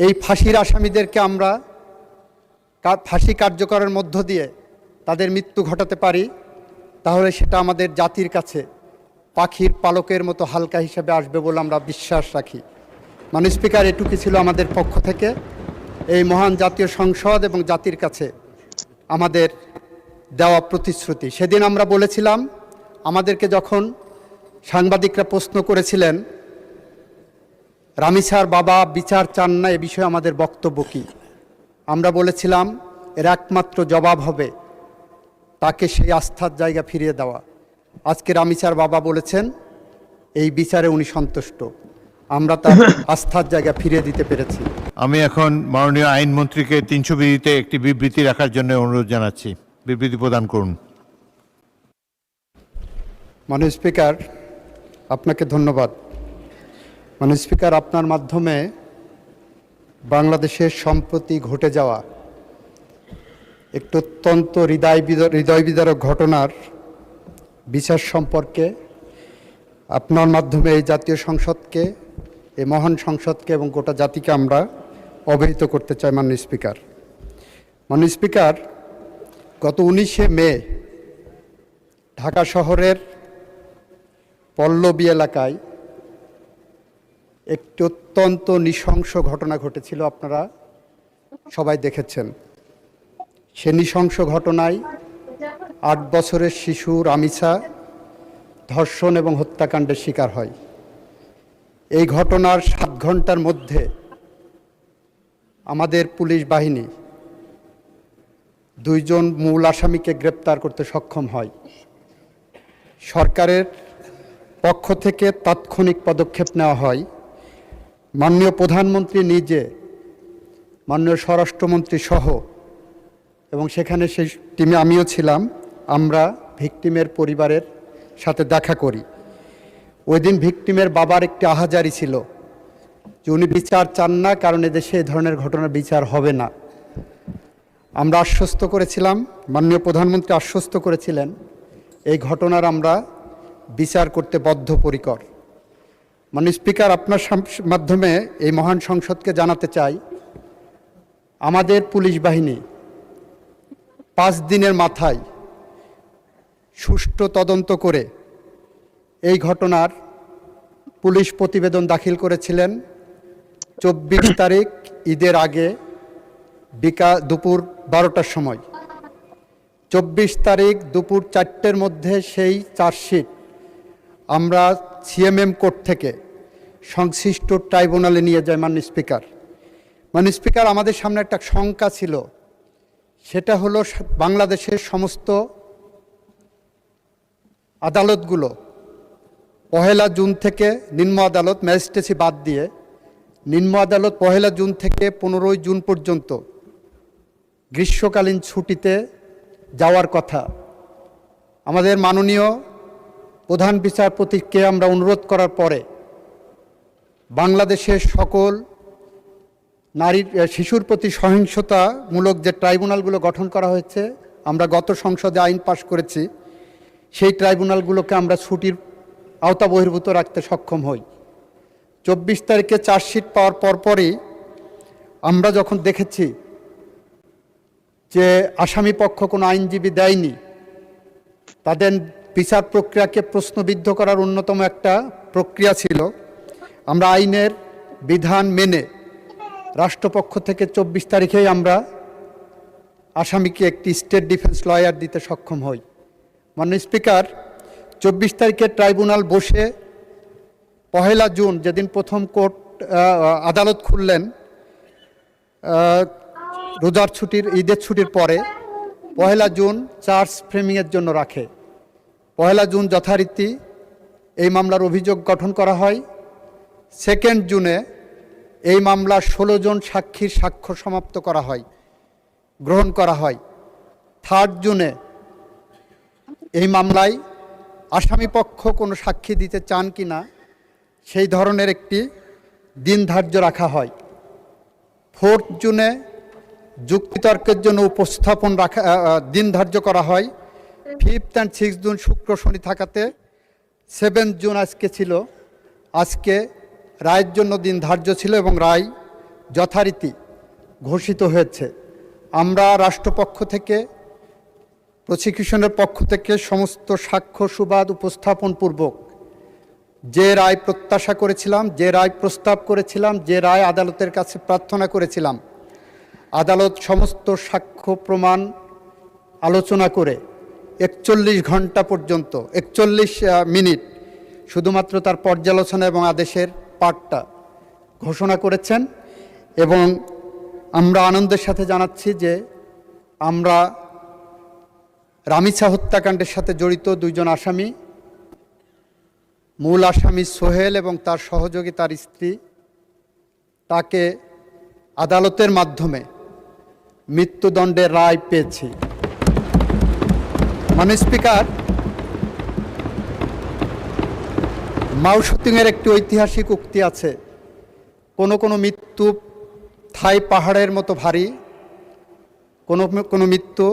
এই ফাঁসির আসামিদেরকে আমরা ফাঁসি কার্যকরের মধ্য দিয়ে তাদের মৃত্যু ঘটাতে পারি, তাহলে সেটা আমাদের জাতির কাছে পাখির পালকের মতো হালকা হিসেবে আসবে বলে আমরা বিশ্বাস রাখি। মাননীয় স্পিকার, এটুকু ছিল আমাদের পক্ষ থেকে এই মহান জাতীয় সংসদ এবং জাতির কাছে আমাদের দেওয়া প্রতিশ্রুতি। সেদিন আমরা বলেছিলাম, আমাদেরকে যখন সাংবাদিকরা প্রশ্ন করেছিলেন রামিসার বাবা বিচার চান না, এ বিষয়ে আমাদের বক্তব্য কী, আমরা বলেছিলাম এর একমাত্র জবাব হবে তাকে সেই আস্থার জায়গা ফিরিয়ে দেওয়া। আজকে রামিসার বাবা বলেছেন এই বিচারে উনি সন্তুষ্ট, আমরা তার আস্থার জায়গা ফিরিয়ে দিতে পেরেছি। আমি এখন মাননীয় আইনমন্ত্রীকে 320-তে একটি বিবৃতি রাখার জন্য অনুরোধ জানাচ্ছি। বিবৃতি প্রদান করুন। মাননীয় স্পিকার, আপনাকে ধন্যবাদ। মাননীয় স্পিকার, আপনার মাধ্যমে বাংলাদেশের সম্প্রতি ঘটে যাওয়া একটি অত্যন্ত হৃদয় বিদারক ঘটনার বিচার সম্পর্কে আপনার মাধ্যমে এই জাতীয় সংসদকে, এই মহান সংসদকে এবং গোটা জাতিকে আমরা অবহিত করতে চাই। মাননীয় স্পিকার, মাননীয় স্পিকার, গত 19শে মে ঢাকা শহরের পল্লবী এলাকায় একটি অত্যন্ত নৃশংস ঘটনা ঘটেছিল, আপনারা সবাই দেখেছেন। সে নৃশংস ঘটনায় 8 বছরের শিশু রামিসা ধর্ষণ এবং হত্যাকাণ্ডের শিকার হয়। এই ঘটনার 7 ঘন্টার মধ্যে আমাদের পুলিশ বাহিনী 2 জন মূল আসামিকে গ্রেপ্তার করতে সক্ষম হয়। সরকারের পক্ষ থেকে তাৎক্ষণিক পদক্ষেপ নেওয়া হয়। মাননীয় প্রধানমন্ত্রী নিজে, মাননীয় স্বরাষ্ট্রমন্ত্রী সহ, এবং সেখানে সেই টিমে আমিও ছিলাম, আমরা ভিকটিমের পরিবারের সাথে দেখা করি। ওই দিন ভিকটিমের বাবার একটি আহাজারি ছিল যে উনি বিচার চান না, কারণ এদেশে এই ধরনের ঘটনার বিচার হবে না। আমরা আশ্বস্ত করেছিলাম, মাননীয় প্রধানমন্ত্রী আশ্বস্ত করেছিলেন এই ঘটনার আমরা বিচার করতে বদ্ধপরিকর। মাননীয় স্পিকার, আপনার মাধ্যমে এই মহান সংসদকে জানাতে চাই, আমাদের পুলিশ বাহিনী 5 দিনের মাথায় সুষ্ঠু তদন্ত করে এই ঘটনার পুলিশ প্রতিবেদন দাখিল করেছিলেন 24 তারিখ ঈদের আগে দুপুর 12টার সময়। 24 তারিখ দুপুর 4টের মধ্যে সেই চার্জশিট আমরা সিএমএম কোর্ট থেকে সংশ্লিষ্ট ট্রাইব্যুনালে নিয়ে যায়। মাননীয় স্পিকার, আমাদের সামনে একটা শঙ্কা ছিল, সেটা হলো বাংলাদেশের সমস্ত আদালতগুলো 1 জুন থেকে, নিম্ন আদালত ম্যাজিস্ট্রেসি বাদ দিয়ে নিম্ন আদালত 1 জুন থেকে 15 জুন পর্যন্ত গ্রীষ্মকালীন ছুটিতে যাওয়ার কথা। আমাদের মাননীয় প্রধান বিচারপতিকে আমরা অনুরোধ করার পরে বাংলাদেশের সকল শিশুর প্রতি সহিংসতামূলক যে ট্রাইব্যুনালগুলো গঠন করা হয়েছে, আমরা গত সংসদে আইন পাশ করেছি, সেই ট্রাইব্যুনালগুলোকে আমরা ছুটির আওতা বহির্ভূত রাখতে সক্ষম হই। 24 তারিখে চার্জশিট পাওয়ার পরপরই আমরা যখন দেখেছি যে আসামি পক্ষ কোনো আইনজীবী দেয়নি, তাদের বিচার প্রক্রিয়াকে প্রশ্নবিদ্ধ করার অন্যতম একটা প্রক্রিয়া ছিল, আমরা আইনের বিধান মেনে রাষ্ট্রপক্ষ থেকে 24 তারিখেই আমরা আসামিকে একটি স্টেট ডিফেন্স লয়ার দিতে সক্ষম হই। মাননীয় স্পিকার, 24 তারিখে ট্রাইব্যুনাল বসে 1 জুন যেদিন প্রথম কোর্ট আদালত খুললেন, রোজার ছুটির, ঈদের ছুটির পরে 1 জুন চার্জ ফ্রেমিংয়ের জন্য রাখে। 1 জুন যথারীতি এই মামলার অভিযোগ গঠন করা হয়। 2 জুনে এই মামলার 16 জন সাক্ষীর সাক্ষ্য সমাপ্ত করা হয়, গ্রহণ করা হয়। 3 জুনে এই মামলায় আসামিপক্ষ কোনো সাক্ষী দিতে চান কি না সেই ধরনের একটি দিন ধার্য রাখা হয়। 4 জুনে যুক্তিতর্কের জন্য উপস্থাপন দিন ধার্য করা হয়। 5 and 6 জুন শুক্র শনি থাকাতে 7 জুন আজকে ছিল, আজকে রায়ের জন্য দিন ধার্য ছিল এবং রায় যথারীতি ঘোষিত হয়েছে। আমরা রাষ্ট্রপক্ষ থেকে, প্রসিকিউশনের পক্ষ থেকে সমস্ত সাক্ষ্য সুবাদ উপস্থাপন পূর্বক যে রায় প্রত্যাশা করেছিলাম, যে রায় প্রস্তাব করেছিলাম, যে রায় আদালতের কাছে প্রার্থনা করেছিলাম, আদালত সমস্ত সাক্ষ্য প্রমাণ আলোচনা করে 41 ঘন্টা পর্যন্ত 41 মিনিট শুধুমাত্র তার পর্যালোচনা এবং আদেশের পাঠটা ঘোষণা করেছেন। এবং আমরা আনন্দের সাথে জানাচ্ছি যে আমরা রামিসা হত্যাকাণ্ডের সাথে জড়িত 2 জন আসামি, মূল আসামি সোহেল এবং তার সহযোগী তার স্ত্রী, তাকে আদালতের মাধ্যমে মৃত্যুদণ্ডের রায় পেয়েছি। মাননীয় স্পিকার, মাও সেতুংয়ের একটি ঐতিহাসিক উক্তি আছে, কোনো কোনো মৃত্যু থাই পাহাড়ের মতো ভারী, কোনো কোনো মৃত্যু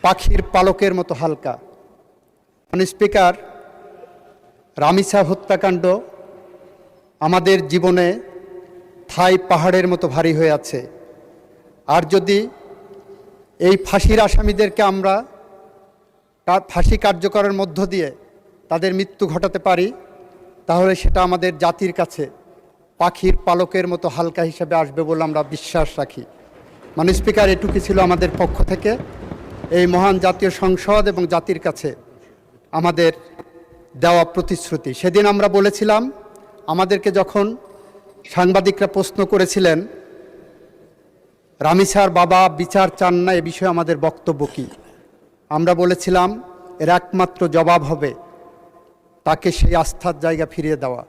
পাখির পালকের মতো হালকা। মাননীয় স্পিকার, রামিসা হত্যাকাণ্ড আমাদের জীবনে থাই পাহাড়ের মতো ভারী হয়ে আছে। আর যদি এই ফাঁসির আসামিদেরকে আমরা ফাঁসি কার্যকরের মধ্য দিয়ে তাদের মৃত্যু ঘটাতে পারি, তাহলে সেটা আমাদের জাতির কাছে পাখির পালকের মতো হালকা হিসেবে আসবে বলে আমরা বিশ্বাস রাখি। মাননীয় স্পিকার, এটুকু ছিল আমাদের পক্ষ থেকে এই মহান জাতীয় সংসদ এবং জাতির কাছে আমাদের দেওয়া প্রতিশ্রুতি। সেদিন আমরা বলেছিলাম, আমাদেরকে যখন সাংবাদিকরা প্রশ্ন করেছিলেন রামিসার বাবা বিচার চান না, এ বিষয়ে আমাদের বক্তব্য কী, আমরা বলেছিলাম এর একমাত্র জবাব হবে তাকে সেই আস্থার জায়গা ফিরিয়ে দেওয়া।